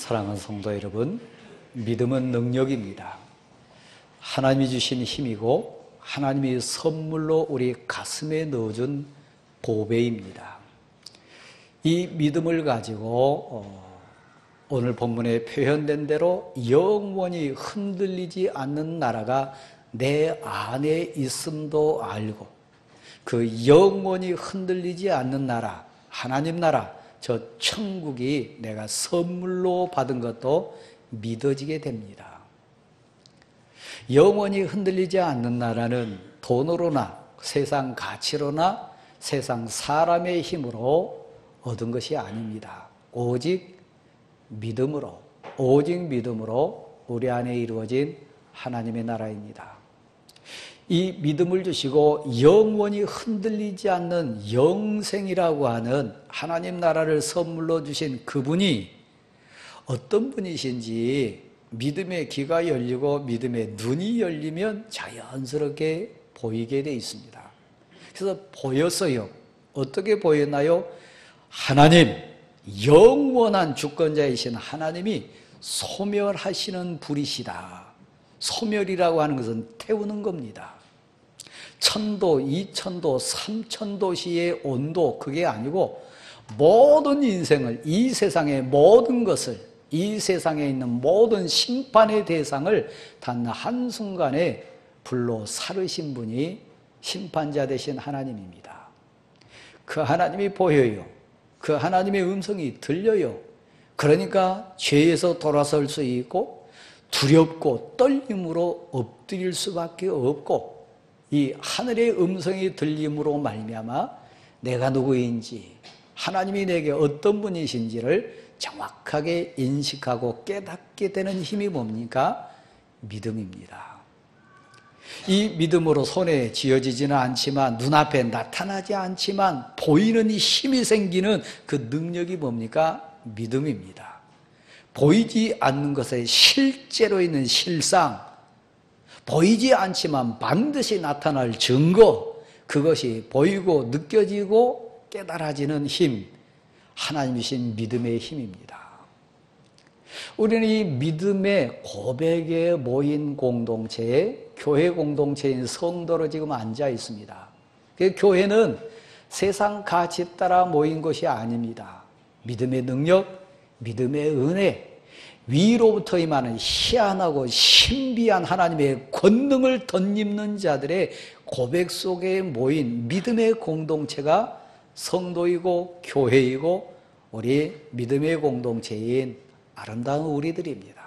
사랑하는 성도 여러분, 믿음은 능력입니다. 하나님이 주신 힘이고 하나님이 선물로 우리 가슴에 넣어준 보배입니다. 이 믿음을 가지고 오늘 본문에 표현된 대로 영원히 흔들리지 않는 나라가 내 안에 있음도 알고, 그 영원히 흔들리지 않는 나라, 하나님 나라, 저 천국이 내가 선물로 받은 것도 믿어지게 됩니다. 영원히 흔들리지 않는 나라는 돈으로나 세상 가치로나 세상 사람의 힘으로 얻은 것이 아닙니다. 오직 믿음으로 우리 안에 이루어진 하나님의 나라입니다. 이 믿음을 주시고 영원히 흔들리지 않는 영생이라고 하는 하나님 나라를 선물로 주신 그분이 어떤 분이신지 믿음의 귀가 열리고 믿음의 눈이 열리면 자연스럽게 보이게 되어 있습니다. 그래서 보였어요. 어떻게 보였나요? 하나님, 영원한 주권자이신 하나님이 소멸하시는 불이시다. 소멸이라고 하는 것은 태우는 겁니다. 천도, 이천도, 삼천도시의 온도, 그게 아니고 모든 인생을, 이 세상의 모든 것을, 이 세상에 있는 모든 심판의 대상을 단 한순간에 불로 사르신 분이 심판자 되신 하나님입니다. 그 하나님이 보여요. 그 하나님의 음성이 들려요. 그러니까 죄에서 돌아설 수 있고 두렵고 떨림으로 엎드릴 수밖에 없고, 이 하늘의 음성이 들림으로 말미암아 내가 누구인지, 하나님이 내게 어떤 분이신지를 정확하게 인식하고 깨닫게 되는 힘이 뭡니까? 믿음입니다. 이 믿음으로 손에 쥐어지지는 않지만, 눈앞에 나타나지 않지만 보이는 이 힘이 생기는 그 능력이 뭡니까? 믿음입니다. 보이지 않는 것에 실제로 있는 실상, 보이지 않지만 반드시 나타날 증거, 그것이 보이고 느껴지고 깨달아지는 힘, 하나님이신 믿음의 힘입니다. 우리는 이 믿음의 고백에 모인 공동체에, 교회 공동체인 성도로 지금 앉아 있습니다. 그 교회는 세상 가치 따라 모인 것이 아닙니다. 믿음의 능력, 믿음의 은혜, 위로부터 임하는 희한하고 신비한 하나님의 권능을 덧입는 자들의 고백 속에 모인 믿음의 공동체가 성도이고 교회이고 우리 믿음의 공동체인 아름다운 우리들입니다.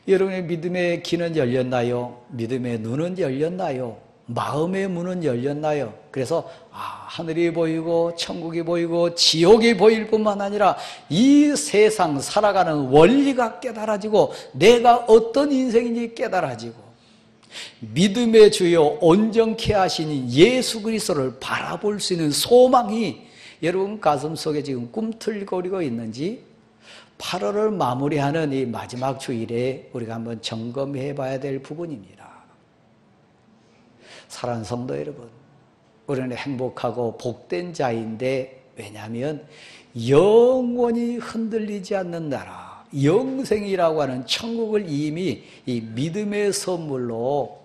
여러분의 믿음의 귀는 열렸나요? 믿음의 눈은 열렸나요? 마음의 문은 열렸나요? 그래서 하늘이 보이고 천국이 보이고 지옥이 보일 뿐만 아니라 이 세상 살아가는 원리가 깨달아지고 내가 어떤 인생인지 깨달아지고 믿음의 주요 온전케 하시는 예수 그리스도를 바라볼 수 있는 소망이 여러분 가슴속에 지금 꿈틀거리고 있는지 8월을 마무리하는 이 마지막 주일에 우리가 한번 점검해 봐야 될 부분입니다. 사랑하는 성도 여러분, 우리는 행복하고 복된 자인데, 왜냐하면 영원히 흔들리지 않는 나라, 영생이라고 하는 천국을 이미 이 믿음의 선물로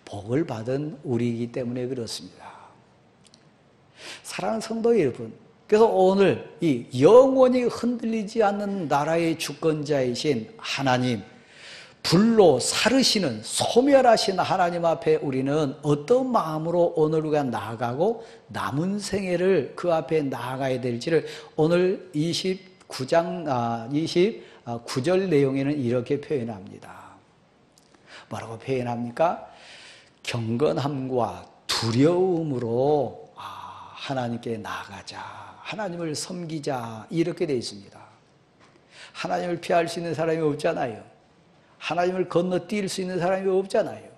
복을 받은 우리이기 때문에 그렇습니다. 사랑하는 성도 여러분, 그래서 오늘 이 영원히 흔들리지 않는 나라의 주권자이신 하나님, 불로 사르시는, 소멸하신 하나님 앞에 우리는 어떤 마음으로 오늘 우리가 나아가고 남은 생애를 그 앞에 나아가야 될지를 오늘 29절 내용에는 이렇게 표현합니다. 뭐라고 표현합니까? 경건함과 두려움으로 하나님께 나아가자, 하나님을 섬기자, 이렇게 되어 있습니다. 하나님을 피할 수 있는 사람이 없잖아요. 하나님을 건너뛸 수 있는 사람이 없잖아요.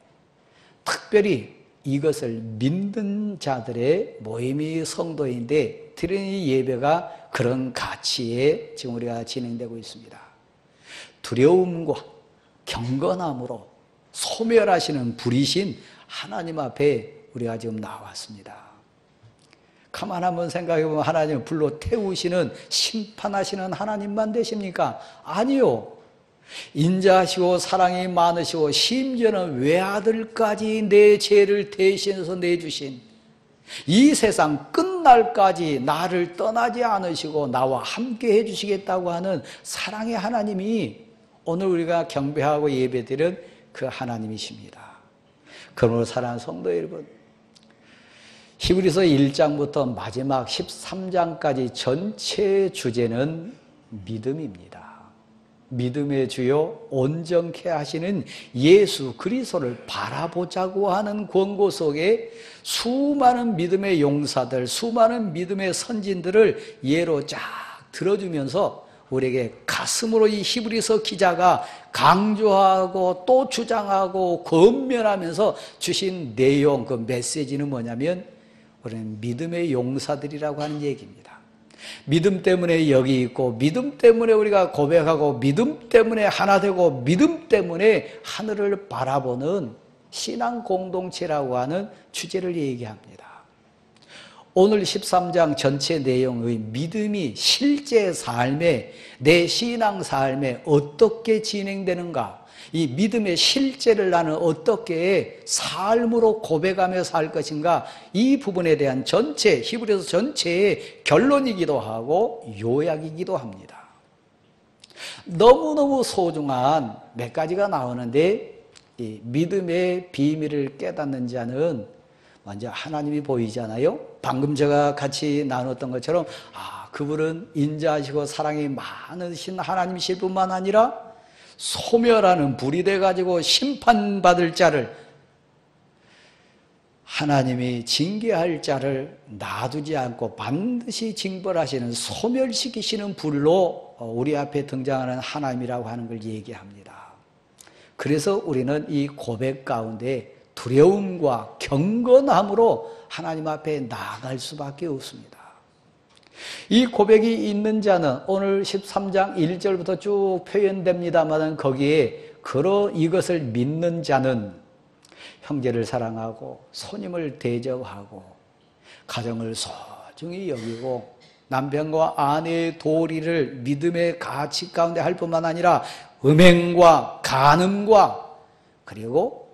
특별히 이것을 믿는 자들의 모임이 성도인데, 드리는 예배가 그런 가치에 지금 우리가 진행되고 있습니다. 두려움과 경건함으로 소멸하시는 불이신 하나님 앞에 우리가 지금 나왔습니다. 가만 한번 생각해 보면 하나님은 불로 태우시는 심판하시는 하나님만 되십니까? 아니요. 인자하시고 사랑이 많으시고 심지어는 외아들까지 내 죄를 대신해서 내주신 이 세상 끝날까지 나를 떠나지 않으시고 나와 함께 해주시겠다고 하는 사랑의 하나님이 오늘 우리가 경배하고 예배드리는 그 하나님이십니다. 그러므로 사랑하는 성도 여러분, 히브리서 1장부터 마지막 13장까지 전체 주제는 믿음입니다. 믿음의 주요 온전케 하시는 예수 그리스도를 바라보자고 하는 권고 속에 수많은 믿음의 용사들, 수많은 믿음의 선진들을 예로 쫙 들어주면서 우리에게 가슴으로 이 히브리서 기자가 강조하고 또 주장하고 권면하면서 주신 내용, 그 메시지는 뭐냐면 우리는 믿음의 용사들이라고 하는 얘기입니다. 믿음 때문에 여기 있고, 믿음 때문에 우리가 고백하고, 믿음 때문에 하나 되고, 믿음 때문에 하늘을 바라보는 신앙 공동체라고 하는 주제를 얘기합니다. 오늘 13장 전체 내용의 믿음이 실제 삶에, 내 신앙 삶에 어떻게 진행되는가, 이 믿음의 실제를 나는 어떻게 삶으로 고백하며 살 것인가, 이 부분에 대한 전체, 히브리서 전체의 결론이기도 하고 요약이기도 합니다. 너무너무 소중한 몇 가지가 나오는데, 이 믿음의 비밀을 깨닫는 자는 먼저 하나님이 보이잖아요. 방금 제가 같이 나눴던 것처럼 그분은 인자하시고 사랑이 많으신 하나님이실 뿐만 아니라 소멸하는 불이 돼가지고 심판받을 자를, 하나님이 징계할 자를 놔두지 않고 반드시 징벌하시는, 소멸시키시는 불로 우리 앞에 등장하는 하나님이라고 하는 걸 얘기합니다. 그래서 우리는 이 고백 가운데 두려움과 경건함으로 하나님 앞에 나아갈 수밖에 없습니다. 이 고백이 있는 자는 오늘 13장 1절부터 쭉 표현됩니다만, 거기에 이것을 믿는 자는 형제를 사랑하고 손님을 대접하고 가정을 소중히 여기고 남편과 아내의 도리를 믿음의 가치 가운데 할 뿐만 아니라 음행과 간음과 그리고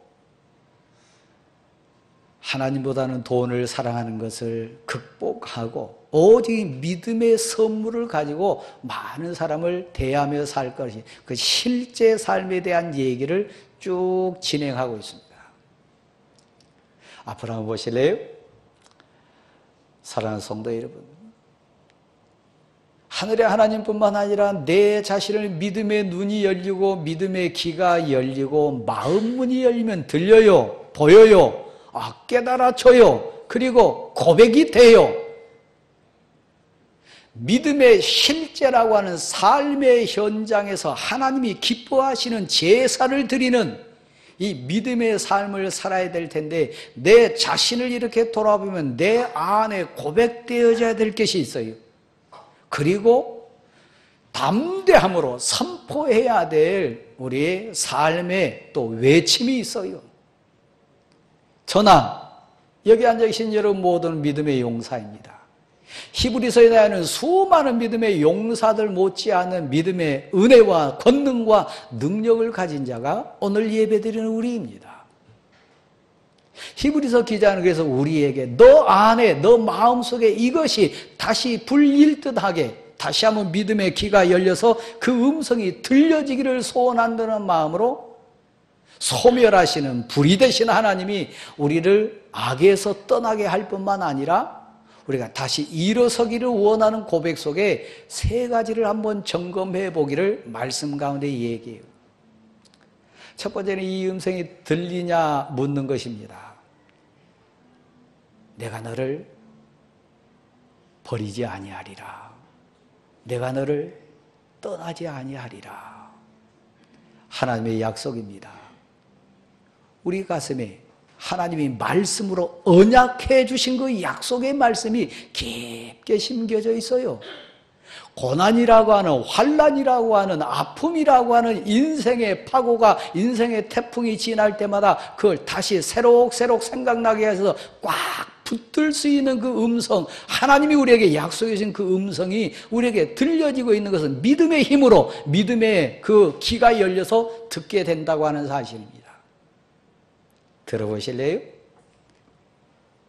하나님보다는 돈을 사랑하는 것을 극복하고 오직 믿음의 선물을 가지고 많은 사람을 대하며 살 것이, 그 실제 삶에 대한 얘기를 쭉 진행하고 있습니다. 앞으로 한번 보실래요? 사랑하는 성도 여러분, 하늘의 하나님뿐만 아니라 내 자신을 믿음의 눈이 열리고 믿음의 귀가 열리고 마음 문이 열리면 들려요, 보여요, 깨달아져요, 그리고 고백이 돼요. 믿음의 실제라고 하는 삶의 현장에서 하나님이 기뻐하시는 제사를 드리는 이 믿음의 삶을 살아야 될 텐데, 내 자신을 이렇게 돌아보면 내 안에 고백되어져야 될 것이 있어요. 그리고 담대함으로 선포해야 될 우리의 삶에 또 외침이 있어요. 저나 여기 앉아 계신 여러분 모두는 믿음의 용사입니다. 히브리서에 나오는 수많은 믿음의 용사들 못지않은 믿음의 은혜와 권능과 능력을 가진 자가 오늘 예배드리는 우리입니다. 히브리서 기자는 그래서 우리에게 너 안에, 너 마음속에 이것이 다시 불일듯하게 다시 한번 믿음의 귀가 열려서 그 음성이 들려지기를 소원한다는 마음으로 소멸하시는 불이 되신 하나님이 우리를 악에서 떠나게 할 뿐만 아니라 우리가 다시 일어서기를 원하는 고백 속에 세 가지를 한번 점검해 보기를 말씀 가운데 얘기해요. 첫 번째는 이 음성이 들리냐 묻는 것입니다. 내가 너를 버리지 아니하리라. 내가 너를 떠나지 아니하리라. 하나님의 약속입니다. 우리 가슴에 하나님이 말씀으로 언약해 주신 그 약속의 말씀이 깊게 심겨져 있어요. 고난이라고 하는, 환난이라고 하는, 아픔이라고 하는 인생의 파고가, 인생의 태풍이 지날 때마다 그걸 다시 새록새록 생각나게 해서 꽉 붙들 수 있는 그 음성, 하나님이 우리에게 약속해 주신 그 음성이 우리에게 들려지고 있는 것은 믿음의 힘으로, 믿음의 그 귀가 열려서 듣게 된다고 하는 사실입니다. 들어보실래요?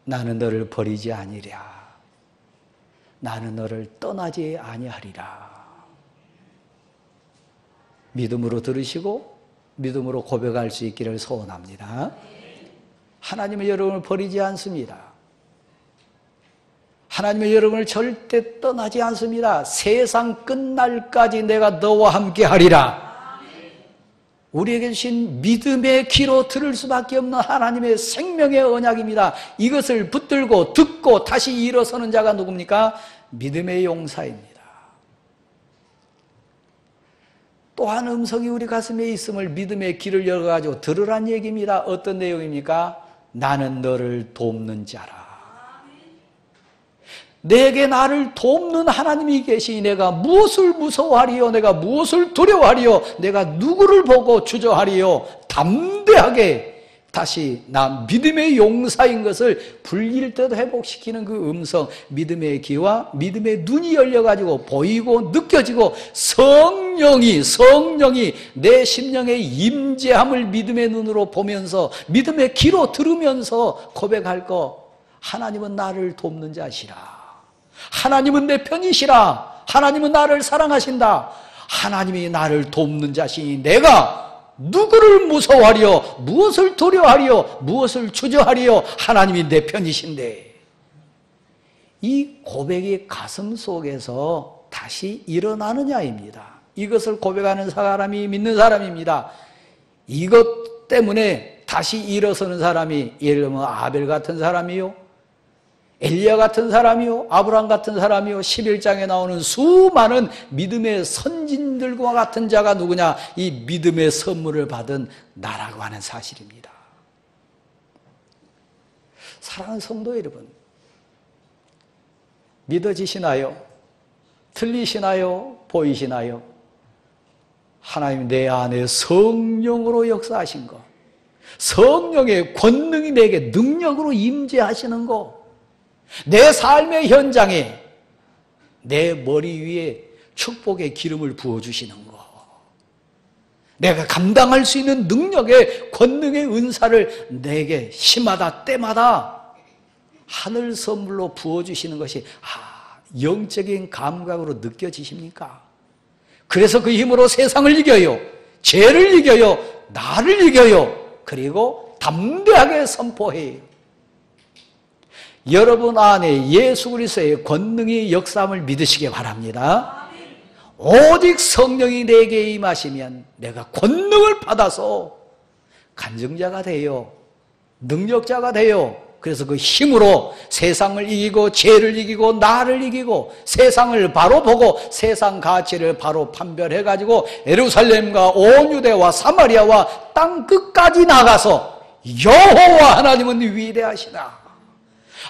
나는 너를 버리지 아니랴. 나는 너를 떠나지 아니하리라. 믿음으로 들으시고 믿음으로 고백할 수 있기를 소원합니다. 하나님은 여러분을 버리지 않습니다. 하나님은 여러분을 절대 떠나지 않습니다. 세상 끝날까지 내가 너와 함께 하리라. 우리에게 주신 믿음의 귀로 들을 수밖에 없는 하나님의 생명의 언약입니다. 이것을 붙들고 듣고 다시 일어서는 자가 누굽니까? 믿음의 용사입니다. 또한 음성이 우리 가슴에 있음을 믿음의 귀를 열어가지고 들으란 얘기입니다. 어떤 내용입니까? 나는 너를 돕는 자라. 내게 나를 돕는 하나님이 계시니 내가 무엇을 무서워하리요? 내가 무엇을 두려워하리요? 내가 누구를 보고 주저하리요? 담대하게 다시 나 믿음의 용사인 것을 불릴 듯 회복시키는 그 음성, 믿음의 귀와 믿음의 눈이 열려가지고 보이고 느껴지고 성령이 내 심령의 임재함을 믿음의 눈으로 보면서 믿음의 귀로 들으면서 고백할 거, 하나님은 나를 돕는 자시라. 하나님은 내 편이시라. 하나님은 나를 사랑하신다. 하나님이 나를 돕는 자시니 내가 누구를 무서워하리요? 무엇을 두려워하리요? 무엇을 주저하리요? 하나님이 내 편이신데. 이 고백이 가슴 속에서 다시 일어나느냐입니다. 이것을 고백하는 사람이 믿는 사람입니다. 이것 때문에 다시 일어서는 사람이, 예를 들면 아벨 같은 사람이요, 엘리야 같은 사람이요, 아브라함 같은 사람이요, 11장에 나오는 수많은 믿음의 선진들과 같은 자가 누구냐? 이 믿음의 선물을 받은 나라고 하는 사실입니다. 사랑하는 성도 여러분, 믿어지시나요? 들리시나요? 보이시나요? 하나님 내 안에 성령으로 역사하신 것, 성령의 권능이 내게 능력으로 임재하시는 것, 내 삶의 현장에 내 머리 위에 축복의 기름을 부어주시는 것, 내가 감당할 수 있는 능력의 권능의 은사를 내게 시마다 때마다 하늘 선물로 부어주시는 것이 영적인 감각으로 느껴지십니까? 그래서 그 힘으로 세상을 이겨요, 죄를 이겨요, 나를 이겨요. 그리고 담대하게 선포해요. 여러분 안에 예수 그리스도의 권능이 역사함을 믿으시기 바랍니다. 오직 성령이 내게 임하시면 내가 권능을 받아서 간증자가 돼요, 능력자가 돼요. 그래서 그 힘으로 세상을 이기고 죄를 이기고 나를 이기고 세상을 바로 보고 세상 가치를 바로 판별해가지고 예루살렘과 온 유대와 사마리아와 땅 끝까지 나가서 여호와 하나님은 위대하시다,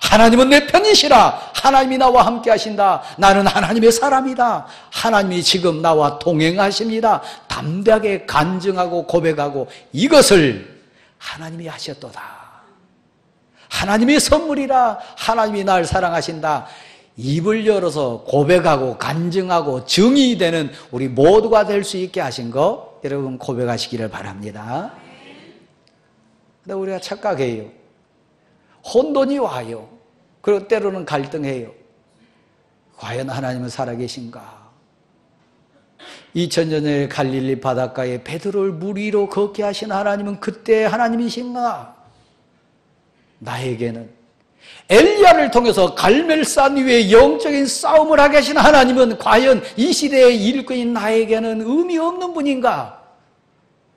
하나님은 내 편이시라, 하나님이 나와 함께 하신다, 나는 하나님의 사람이다, 하나님이 지금 나와 동행하십니다, 담대하게 간증하고 고백하고 이것을 하나님이 하셨도다, 하나님의 선물이라, 하나님이 날 사랑하신다, 입을 열어서 고백하고 간증하고 증이 되는 우리 모두가 될 수 있게 하신 거 여러분 고백하시기를 바랍니다. 근데 우리가 착각해요. 혼돈이 와요. 그리고 때로는 갈등해요. 과연 하나님은 살아계신가? 2000년 전에 갈릴리 바닷가에 베드로를 물 위로 걷게 하신 하나님은 그때 하나님이신가? 나에게는 엘리야를 통해서 갈멜산 위에 영적인 싸움을 하게 하신 하나님은 과연 이 시대의 일꾼인 나에게는 의미 없는 분인가?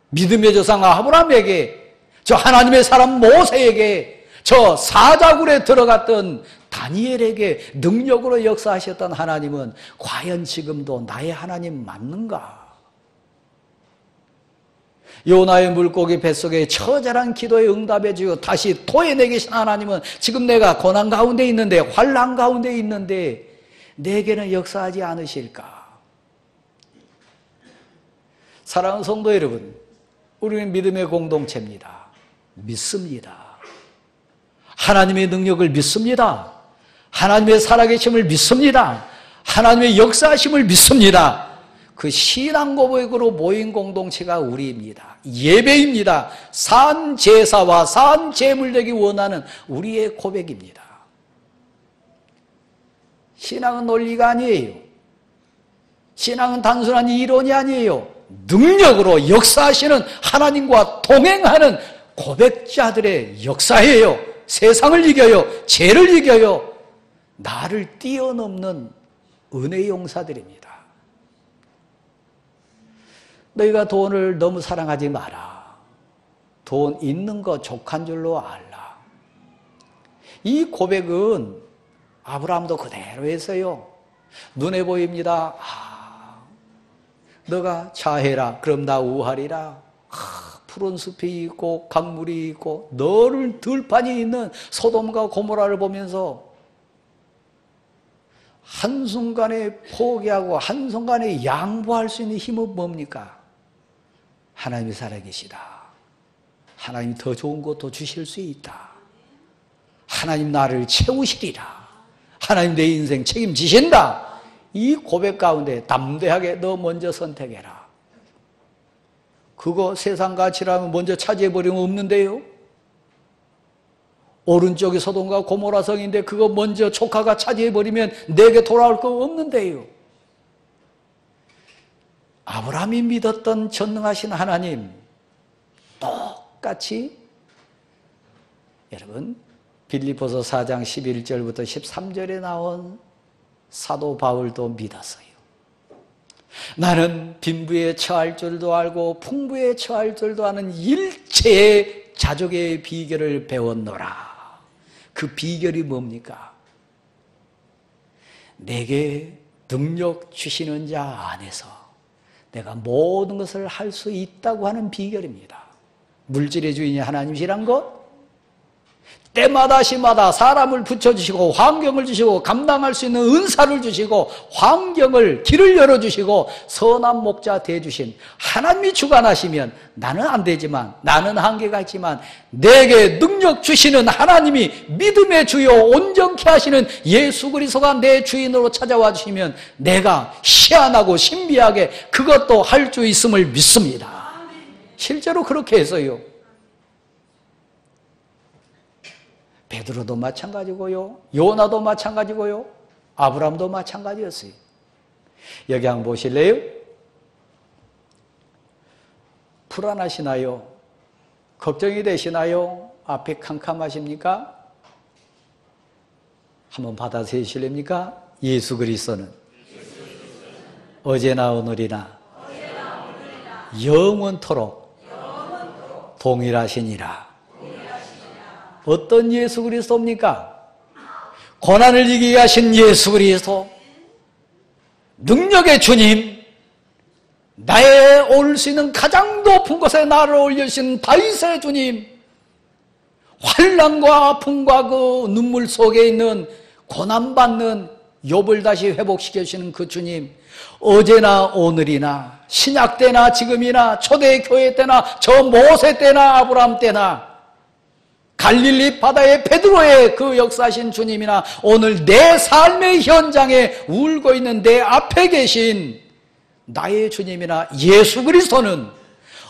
믿음의 조상 아브라함에게, 저 하나님의 사람 모세에게, 저 사자굴에 들어갔던 다니엘에게 능력으로 역사하셨던 하나님은 과연 지금도 나의 하나님 맞는가? 요나의 물고기 뱃속에 처절한 기도에 응답해 주고 다시 토해내 계신 하나님은 지금 내가 고난 가운데 있는데, 환난 가운데 있는데 내게는 역사하지 않으실까? 사랑하는 성도 여러분, 우리는 믿음의 공동체입니다. 믿습니다. 하나님의 능력을 믿습니다. 하나님의 살아계심을 믿습니다. 하나님의 역사하심을 믿습니다. 그 신앙 고백으로 모인 공동체가 우리입니다. 예배입니다. 산 제사와 산 제물 되기 원하는 우리의 고백입니다. 신앙은 논리가 아니에요. 신앙은 단순한 이론이 아니에요. 능력으로 역사하시는 하나님과 동행하는 고백자들의 역사예요. 세상을 이겨요. 죄를 이겨요. 나를 뛰어넘는 은혜의 용사들입니다. 너희가 돈을 너무 사랑하지 마라. 돈 있는 거 족한 줄로 알라. 이 고백은 아브라함도 그대로 했어요. 눈에 보입니다. 너가 자해라. 그럼 나 우하리라. 푸른 숲이 있고 강물이 있고 너를 들판이 있는 소돔과 고모라를 보면서 한순간에 포기하고 한순간에 양보할 수 있는 힘은 뭡니까? 하나님이 살아계시다. 하나님이 더 좋은 것도 주실 수 있다. 하나님 나를 채우시리라. 하나님 내 인생 책임지신다. 이 고백 가운데 담대하게 너 먼저 선택해라. 그거 세상 가치라면 먼저 차지해버리면 없는데요. 오른쪽이 소돔과 고모라 성인데 그거 먼저 조카가 차지해버리면 내게 돌아올 거 없는데요. 아브라함이 믿었던 전능하신 하나님 똑같이 여러분 빌립보서 4장 11절부터 13절에 나온 사도 바울도 믿었어요. 나는 빈부에 처할 줄도 알고 풍부에 처할 줄도 아는 일체의 자족의 비결을 배웠노라. 그 비결이 뭡니까? 내게 능력 주시는 자 안에서 내가 모든 것을 할 수 있다고 하는 비결입니다. 물질의 주인이 하나님이시란 것, 때마다 시마다 사람을 붙여주시고 환경을 주시고 감당할 수 있는 은사를 주시고 환경을 길을 열어주시고 선한 목자 되어주신 하나님이 주관하시면 나는 안 되지만 나는 한계가 있지만 내게 능력 주시는 하나님이 믿음의 주요 온전케 하시는 예수 그리스도가 내 주인으로 찾아와 주시면 내가 희한하고 신비하게 그것도 할 수 있음을 믿습니다. 실제로 그렇게 해서요. 베드로도 마찬가지고요. 요나도 마찬가지고요. 아브라함도 마찬가지였어요. 여기 한번 보실래요? 불안하시나요? 걱정이 되시나요? 앞에 캄캄하십니까? 한번 받아들이실랍니까? 예수 그리스도는 어제나 오늘이나 영원토록 동일하시니라. 어떤 예수 그리스도입니까? 고난을 이기게 하신 예수 그리스도, 능력의 주님, 나의 올 수 있는 가장 높은 곳에 나를 올려주신 다윗의 주님, 환난과 아픔과 그 눈물 속에 있는 고난받는 욥을 다시 회복시켜주시는 그 주님, 어제나 오늘이나 신약 때나 지금이나 초대교회 때나 저 모세 때나 아브라함 때나 갈릴리 바다의 베드로의 그 역사하신 주님이나 오늘 내 삶의 현장에 울고 있는 내 앞에 계신 나의 주님이나 예수 그리스도는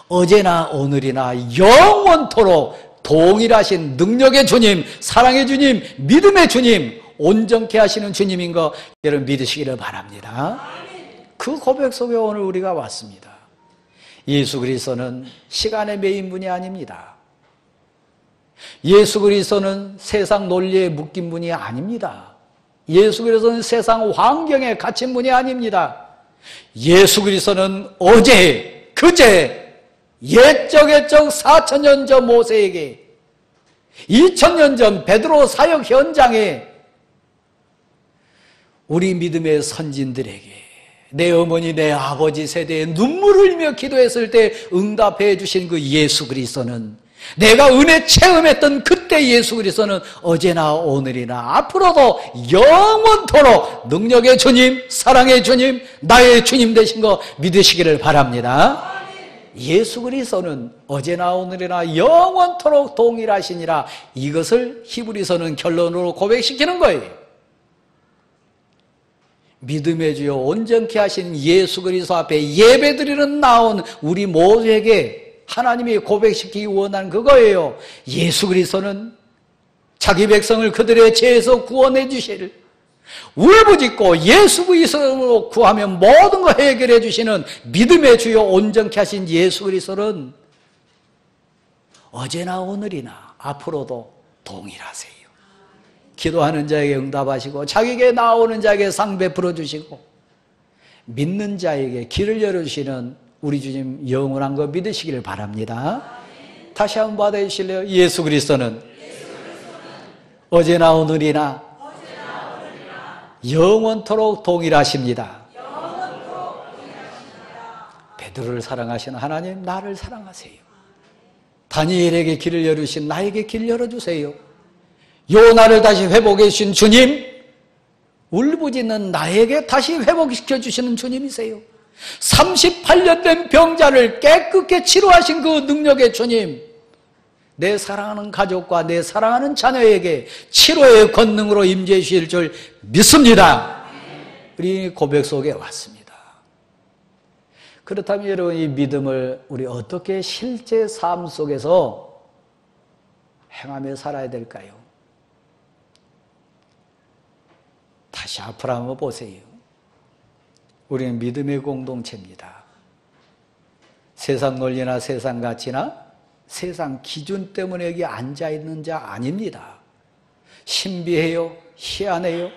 어제나 오늘이나 영원토록 동일하신 능력의 주님, 사랑의 주님, 믿음의 주님, 온전케 하시는 주님인 거 여러분 믿으시기를 바랍니다. 그 고백 속에 오늘 우리가 왔습니다. 예수 그리스도는 시간의 매인분이 아닙니다. 예수 그리스도는 세상 논리에 묶인 분이 아닙니다. 예수 그리스도는 세상 환경에 갇힌 분이 아닙니다. 예수 그리스도는 어제, 그제, 옛적 4,000년 전 모세에게 2,000년 전 베드로 사역 현장에 우리 믿음의 선진들에게 내 어머니, 내 아버지 세대에 눈물을 흘리며 기도했을 때 응답해 주신 그 예수 그리스도는 내가 은혜 체험했던 그때 예수 그리스도는 어제나 오늘이나 앞으로도 영원토록 능력의 주님, 사랑의 주님, 나의 주님 되신 거 믿으시기를 바랍니다. 예수 그리스도는 어제나 오늘이나 영원토록 동일하시니라. 이것을 히브리서는 결론으로 고백시키는 거예요. 믿음의 주요 온전케 하신 예수 그리스도 앞에 예배드리는 나온 우리 모두에게 하나님이 고백시키기 원하는 그거예요. 예수 그리스도는 자기 백성을 그들의 죄에서 구원해 주실, 울부짖고 예수 그리스도로 구하면 모든 거 해결해 주시는 믿음의 주요 온전케 하신 예수 그리스도는 어제나 오늘이나 앞으로도 동일하세요. 기도하는 자에게 응답하시고 자기에게 나오는 자에게 상 베풀어 주시고 믿는 자에게 길을 열어주시는 우리 주님 영원한 거 믿으시기를 바랍니다. 다시 한번 받아주실래요? 예수 그리스도는 어제나 오늘이나 영원토록 동일하십니다. 베드로를 사랑하시는 하나님, 나를 사랑하세요. 다니엘에게 길을 열으신 나에게 길 열어주세요. 요나를 다시 회복해 주신 주님, 울부짖는 나에게 다시 회복시켜 주시는 주님이세요. 38년 된 병자를 깨끗게 치료하신 그 능력의 주님, 내 사랑하는 가족과 내 사랑하는 자녀에게 치료의 권능으로 임재해 주실 줄 믿습니다. 우리 고백 속에 왔습니다. 그렇다면 여러분, 이 믿음을 우리 어떻게 실제 삶 속에서 행하며 살아야 될까요? 다시 앞으로 한번 보세요. 우리는 믿음의 공동체입니다. 세상 논리나 세상 가치나 세상 기준 때문에 여기 앉아있는 자 아닙니다. 신비해요? 희한해요?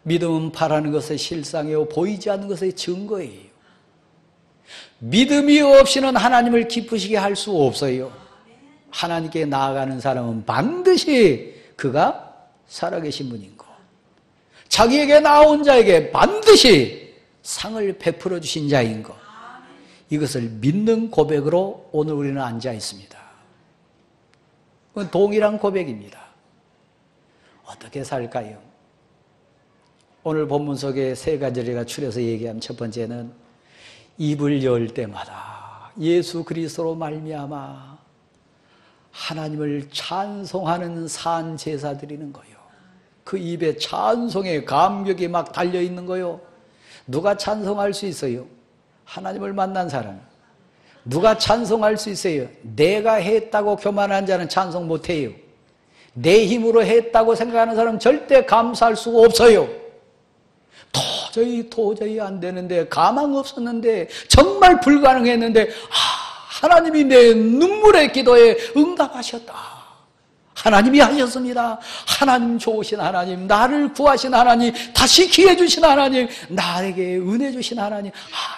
믿음은 바라는 것의 실상이요 보이지 않는 것의 증거예요. 믿음이 없이는 하나님을 기쁘시게 할 수 없어요. 하나님께 나아가는 사람은 반드시 그가 살아계신 분인 것, 자기에게 나온 자에게 반드시 상을 베풀어 주신 자인 것, 이것을 믿는 고백으로 오늘 우리는 앉아 있습니다. 그건 동일한 고백입니다. 어떻게 살까요? 오늘 본문 속에 세 가지를 제가 추려서 얘기하면, 첫 번째는 입을 열 때마다 예수 그리스도로 말미암아 하나님을 찬송하는 산 제사 드리는 거예요. 그 입에 찬송의 감격이 막 달려있는 거예요. 누가 찬송할 수 있어요? 하나님을 만난 사람. 누가 찬송할 수 있어요? 내가 했다고 교만한 자는 찬송 못해요. 내 힘으로 했다고 생각하는 사람은 절대 감사할 수가 없어요. 도저히 안 되는데, 가망 없었는데, 정말 불가능했는데, 하나님이 내 눈물의 기도에 응답하셨다. 하나님이 하셨습니다. 하나님 좋으신 하나님, 나를 구하신 하나님, 다시 기회 주신 하나님, 나에게 은혜 주신 하나님,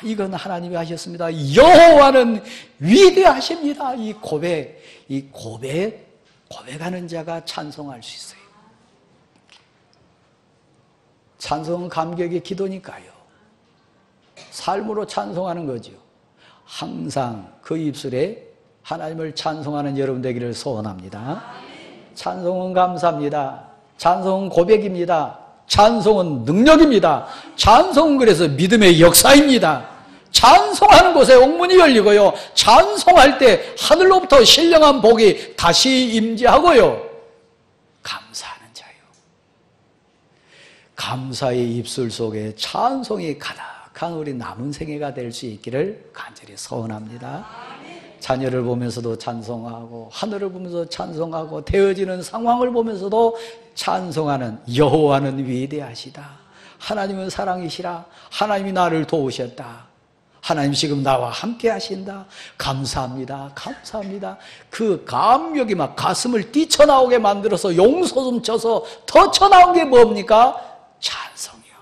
이건 하나님이 하셨습니다. 여호와는 위대하십니다. 이 고백하는 자가 찬송할 수 있어요. 찬송은 감격의 기도니까요. 삶으로 찬송하는 거죠. 항상 그 입술에 하나님을 찬송하는 여러분 되기를 소원합니다. 찬송은 감사입니다. 찬송은 고백입니다. 찬송은 능력입니다. 찬송은 그래서 믿음의 역사입니다. 찬송하는 곳에 옥문이 열리고요, 찬송할 때 하늘로부터 신령한 복이 다시 임재하고요, 감사하는 자요, 감사의 입술 속에 찬송이 가득한 우리 남은 생애가 될 수 있기를 간절히 소원합니다. 자녀를 보면서도 찬송하고, 하늘을 보면서 찬송하고, 되어지는 상황을 보면서도 찬송하는 여호와는 위대하시다. 하나님은 사랑이시라. 하나님이 나를 도우셨다. 하나님 지금 나와 함께 하신다. 감사합니다. 감사합니다. 그 감격이 막 가슴을 뛰쳐나오게 만들어서 용솟음 쳐서 더 쳐나온 게 뭡니까? 찬송이요.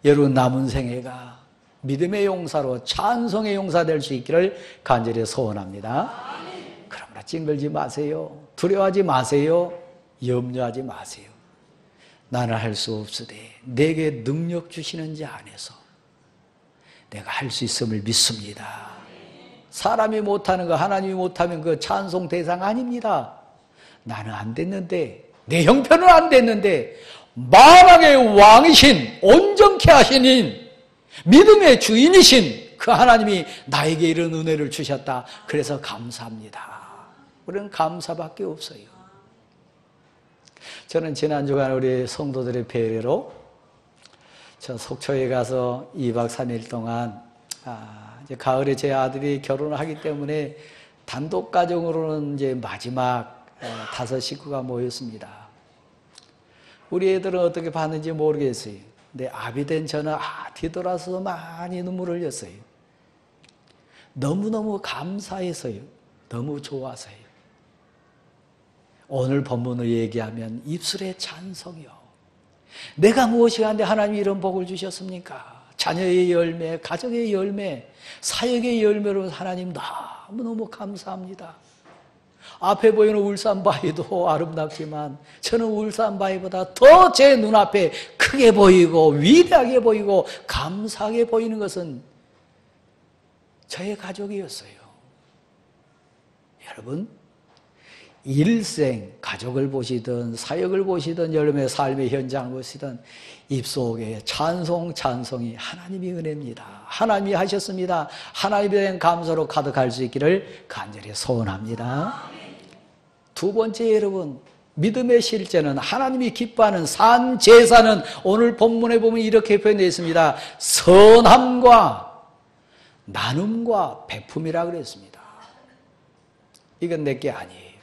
여러분 남은 생애가 믿음의 용사로 찬송의 용사 될 수 있기를 간절히 소원합니다. 그러므로 찡글지 마세요. 두려워하지 마세요. 염려하지 마세요. 나는 할 수 없으되 내게 능력 주시는 자 안에서 내가 할 수 있음을 믿습니다. 사람이 못하는 거, 하나님이 못하면 그 찬송 대상 아닙니다. 나는 안 됐는데, 내 형편은 안 됐는데, 만왕의 왕이신, 온전케 하시는 믿음의 주인이신 그 하나님이 나에게 이런 은혜를 주셨다. 그래서 감사합니다. 우리는 감사밖에 없어요. 저는 지난 주간 우리 성도들의 배려로 저 속초에 가서 2박 3일 동안 이제 가을에 제 아들이 결혼을 하기 때문에 단독 가정으로는 이제 마지막 5 식구가 모였습니다. 우리 애들은 어떻게 봤는지 모르겠어요. 근데 아비 된 저는 뒤돌아서 많이 눈물을 흘렸어요. 너무너무 감사해서요. 너무 좋아서요. 오늘 본문을 얘기하면 입술의 찬송이요. 내가 무엇이 한데 하나님이 이런 복을 주셨습니까? 자녀의 열매, 가정의 열매, 사역의 열매로 하나님 너무너무 감사합니다. 앞에 보이는 울산바위도 아름답지만 저는 울산바위보다 더 제 눈앞에 크게 보이고 위대하게 보이고 감사하게 보이는 것은 저의 가족이었어요. 여러분, 일생 가족을 보시든 사역을 보시든 여러분의 삶의 현장을 보시든 입속에 찬송이 하나님이 은혜입니다. 하나님이 하셨습니다. 하나님에 대한 감사로 가득할 수 있기를 간절히 소원합니다. 두 번째, 여러분, 믿음의 실제는 하나님이 기뻐하는 산 제사는 오늘 본문에 보면 이렇게 표현되어 있습니다. 선함과 나눔과 베품이라고 그랬습니다. 이건 내게 아니에요.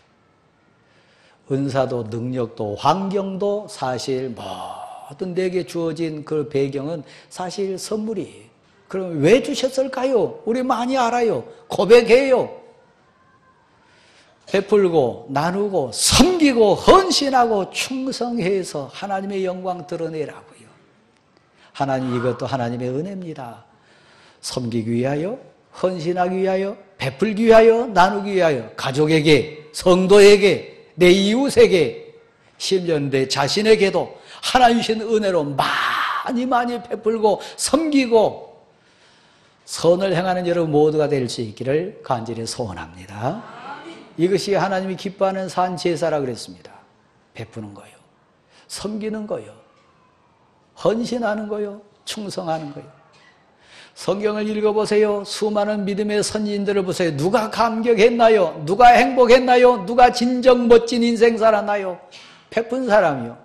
은사도 능력도 환경도 사실 모든 내게 주어진 그 배경은 사실 선물이에요. 그럼 왜 주셨을까요? 우리 많이 알아요. 고백해요. 베풀고 나누고 섬기고 헌신하고 충성해서 하나님의 영광 드러내라고요. 하나님, 이것도 하나님의 은혜입니다. 섬기기 위하여, 헌신하기 위하여, 베풀기 위하여, 나누기 위하여, 가족에게, 성도에게, 내 이웃에게, 심지어 내 자신에게도 하나님 주신 은혜로 많이 베풀고 섬기고 선을 행하는 여러분 모두가 될 수 있기를 간절히 소원합니다. 이것이 하나님이 기뻐하는 산 제사라고 그랬습니다. 베푸는 거요, 섬기는 거요, 헌신하는 거요, 충성하는 거요. 성경을 읽어보세요. 수많은 믿음의 선진들을 보세요. 누가 감격했나요? 누가 행복했나요? 누가 진정 멋진 인생 살았나요? 베푼 사람이요,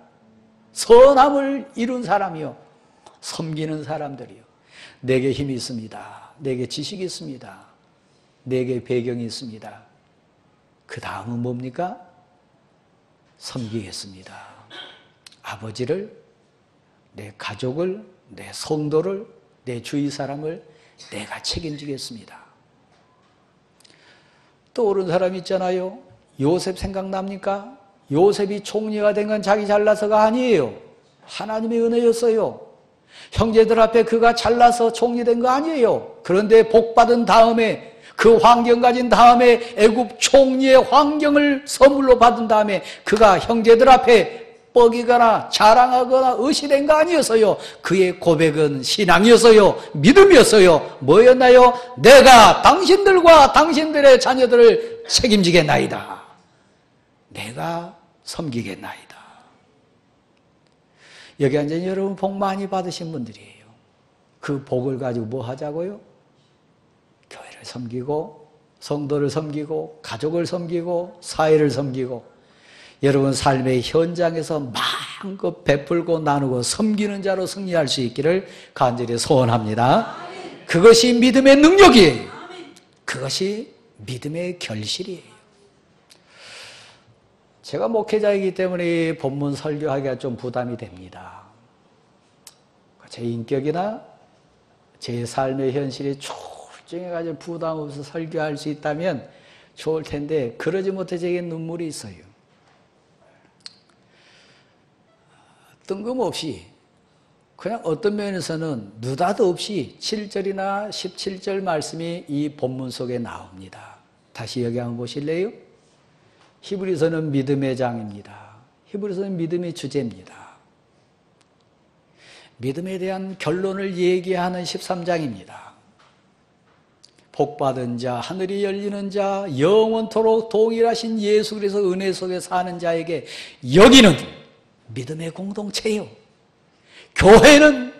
선함을 이룬 사람이요, 섬기는 사람들이요. 내게 힘이 있습니다. 내게 지식이 있습니다. 내게 배경이 있습니다. 그 다음은 뭡니까? 섬기겠습니다. 아버지를, 내 가족을, 내 성도를, 내 주위 사람을 내가 책임지겠습니다. 또 옳은 사람 있잖아요. 요셉 생각납니까? 요셉이 총리가 된 건 자기 잘나서가 아니에요. 하나님의 은혜였어요. 형제들 앞에 그가 잘나서 총리된 거 아니에요. 그런데 복받은 다음에, 그 환경 가진 다음에, 애굽 총리의 환경을 선물로 받은 다음에 그가 형제들 앞에 뻐기거나 자랑하거나 의시된 거 아니었어요. 그의 고백은 신앙이었어요. 믿음이었어요. 뭐였나요? 내가 당신들과 당신들의 자녀들을 책임지겠나이다. 내가 섬기겠나이다. 여기 앉은 여러분 복 많이 받으신 분들이에요. 그 복을 가지고 뭐 하자고요? 교회를 섬기고, 성도를 섬기고, 가족을 섬기고, 사회를 섬기고, 여러분 삶의 현장에서 마음껏 베풀고 나누고 섬기는 자로 승리할 수 있기를 간절히 소원합니다. 그것이 믿음의 능력이에요. 그것이 믿음의 결실이에요. 제가 목회자이기 때문에 본문 설교하기가 좀 부담이 됩니다. 제 인격이나 제 삶의 현실이 출중해가지고 부담 없이 설교할 수 있다면 좋을 텐데 그러지 못해 제게 눈물이 있어요. 뜬금없이 그냥 어떤 면에서는 느닷없이 7절이나 17절 말씀이 이 본문 속에 나옵니다. 다시 여기 한번 보실래요? 히브리서는 믿음의 장입니다. 히브리서는 믿음의 주제입니다. 믿음에 대한 결론을 얘기하는 13장입니다. 복받은 자, 하늘이 열리는 자, 영원토록 동일하신 예수 그리스도 은혜 속에 사는 자에게 여기는 믿음의 공동체요. 교회는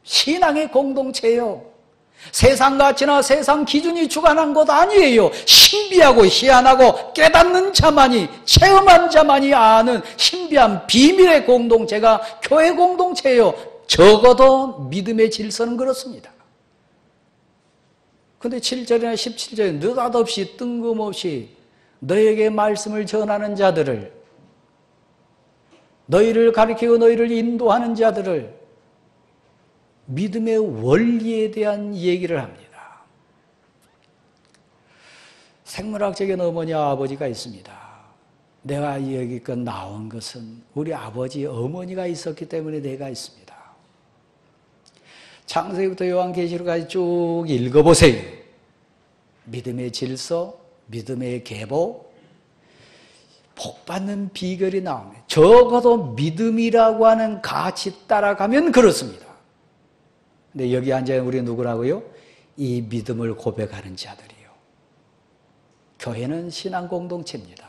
신앙의 공동체요. 세상 가치나 세상 기준이 주관한 것 아니에요. 신비하고 희한하고 깨닫는 자만이, 체험한 자만이 아는 신비한 비밀의 공동체가 교회 공동체예요. 적어도 믿음의 질서는 그렇습니다. 근데 7절이나 17절에 느닷없이 뜬금없이 너에게 말씀을 전하는 자들을, 너희를 가르치고 너희를 인도하는 자들을 믿음의 원리에 대한 얘기를 합니다. 생물학적인 어머니와 아버지가 있습니다. 내가 여기껏 나온 것은 우리 아버지, 어머니가 있었기 때문에 내가 있습니다. 창세기부터 요한계시록까지 쭉 읽어보세요. 믿음의 질서, 믿음의 계보, 복받는 비결이 나옵니다. 적어도 믿음이라고 하는 가치 따라가면 그렇습니다. 근데 여기 앉아 우리 누구라고요? 이 믿음을 고백하는 자들이요. 교회는 신앙 공동체입니다.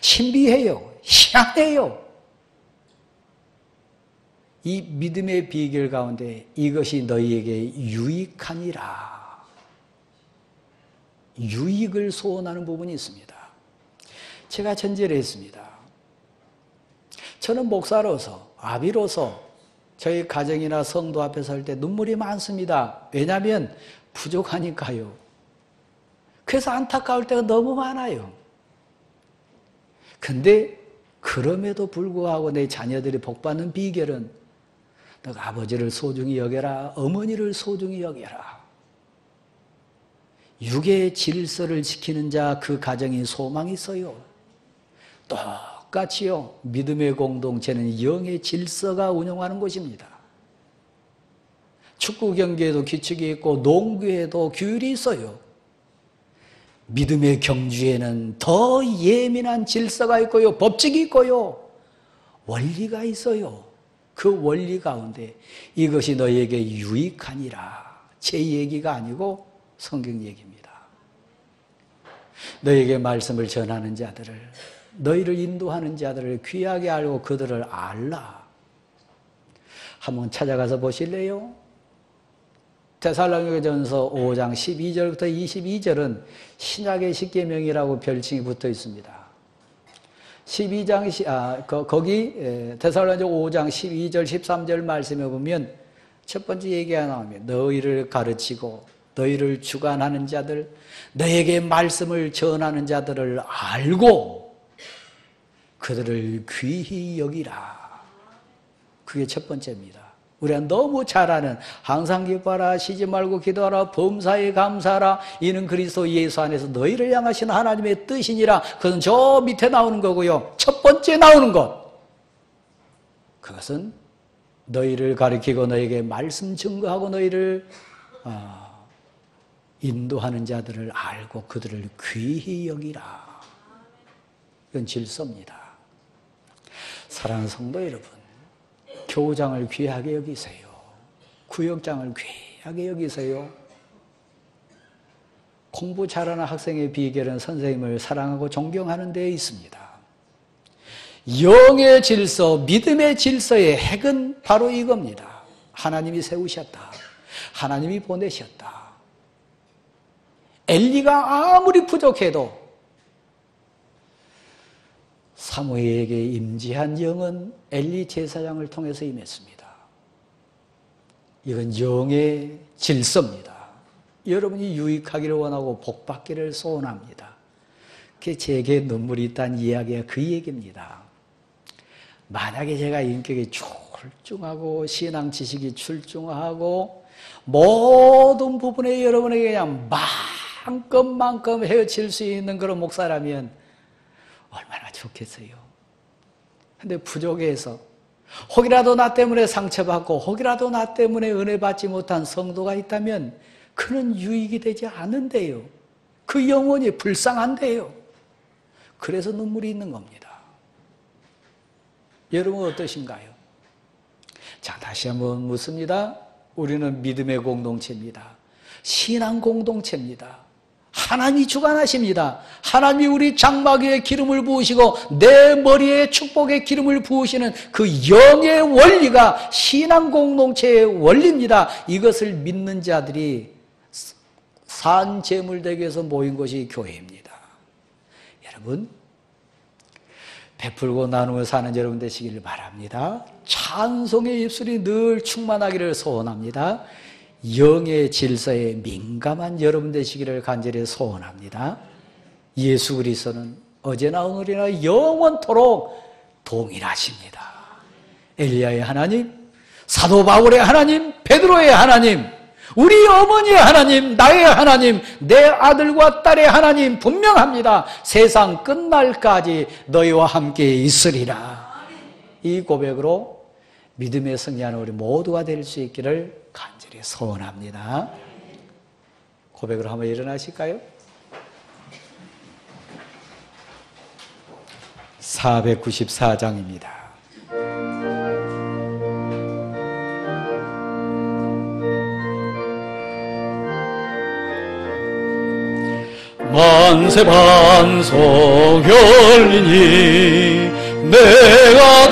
신비해요. 희한해요. 이 믿음의 비결 가운데 이것이 너희에게 유익하니라. 유익을 소원하는 부분이 있습니다. 제가 전제를 했습니다. 저는 목사로서, 아비로서 저희 가정이나 성도 앞에 설 때 눈물이 많습니다. 왜냐하면 부족하니까요. 그래서 안타까울 때가 너무 많아요. 근데 그럼에도 불구하고 내 자녀들이 복받는 비결은 너가 아버지를 소중히 여겨라, 어머니를 소중히 여겨라. 육의 질서를 지키는 자, 그 가정이 소망이 있어요. 똑같이요. 믿음의 공동체는 영의 질서가 운영하는 곳입니다. 축구 경기에도 규칙이 있고 농구에도 규율이 있어요. 믿음의 경주에는 더 예민한 질서가 있고요. 법칙이 있고요. 원리가 있어요. 그 원리 가운데 이것이 너희에게 유익하니라. 제 얘기가 아니고 성경 얘기입니다. 너희에게 말씀을 전하는 자들을, 너희를 인도하는 자들을 귀하게 알고 그들을 알라. 한번 찾아가서 보실래요? 데살로니가전서 5장 12절부터 22절은 신약의 십계명이라고 별칭이 붙어 있습니다. 12장, 거기 데살로니가 5장 12절 13절 말씀에 보면 첫 번째 얘기가 나오면 너희를 가르치고 너희를 주관하는 자들, 너에게 말씀을 전하는 자들을 알고 그들을 귀히 여기라. 그게 첫 번째입니다. 우리가 너무 잘 아는 항상 기뻐하라, 쉬지 말고 기도하라, 범사에 감사하라, 이는 그리스도 예수 안에서 너희를 향하신 하나님의 뜻이니라. 그것은 저 밑에 나오는 거고요. 첫 번째 나오는 것, 그것은 너희를 가르치고 너에게 말씀 증거하고 너희를 인도하는 자들을 알고 그들을 귀히 여기라. 이건 질서입니다. 사랑하는 성도 여러분, 교우장을 귀하게 여기세요. 구역장을 귀하게 여기세요. 공부 잘하는 학생의 비결은 선생님을 사랑하고 존경하는 데에 있습니다. 영의 질서, 믿음의 질서의 핵은 바로 이겁니다. 하나님이 세우셨다. 하나님이 보내셨다. 엘리가 아무리 부족해도 사무엘에게 임재한 영은 엘리 제사장을 통해서 임했습니다. 이건 영의 질서입니다. 여러분이 유익하기를 원하고 복받기를 소원합니다. 그게 제게 눈물이 있다는 이야기가 그 얘기입니다. 만약에 제가 인격이 출중하고 신앙 지식이 출중하고 모든 부분에 여러분에게 그냥 만큼만큼 헤어칠 수 있는 그런 목사라면 얼마나 좋겠어요. 근데 부족해서 혹이라도 나 때문에 상처받고 혹이라도 나 때문에 은혜 받지 못한 성도가 있다면 그는 유익이 되지 않은데요. 그 영혼이 불쌍한데요. 그래서 눈물이 있는 겁니다. 여러분 어떠신가요? 자, 다시 한번 묻습니다. 우리는 믿음의 공동체입니다. 신앙 공동체입니다. 하나님이 주관하십니다. 하나님이 우리 장막 위에 기름을 부으시고 내 머리에 축복의 기름을 부으시는 그 영의 원리가 신앙 공동체의 원리입니다. 이것을 믿는 자들이 산 제물 되기 위해서 모인 것이 교회입니다. 여러분, 베풀고 나누며 사는 여러분 되시기를 바랍니다. 찬송의 입술이 늘 충만하기를 소원합니다. 영의 질서에 민감한 여러분 되시기를 간절히 소원합니다. 예수 그리스도는 어제나 오늘이나 영원토록 동일하십니다. 엘리야의 하나님, 사도 바울의 하나님, 베드로의 하나님, 우리 어머니의 하나님, 나의 하나님, 내 아들과 딸의 하나님 분명합니다. 세상 끝날까지 너희와 함께 있으리라. 이 고백으로 믿음의 승리하는 우리 모두가 될 수 있기를 간절히 소원합니다. 고백으로 한번 일어나실까요? 494장입니다. 만세 반석 열리니 내가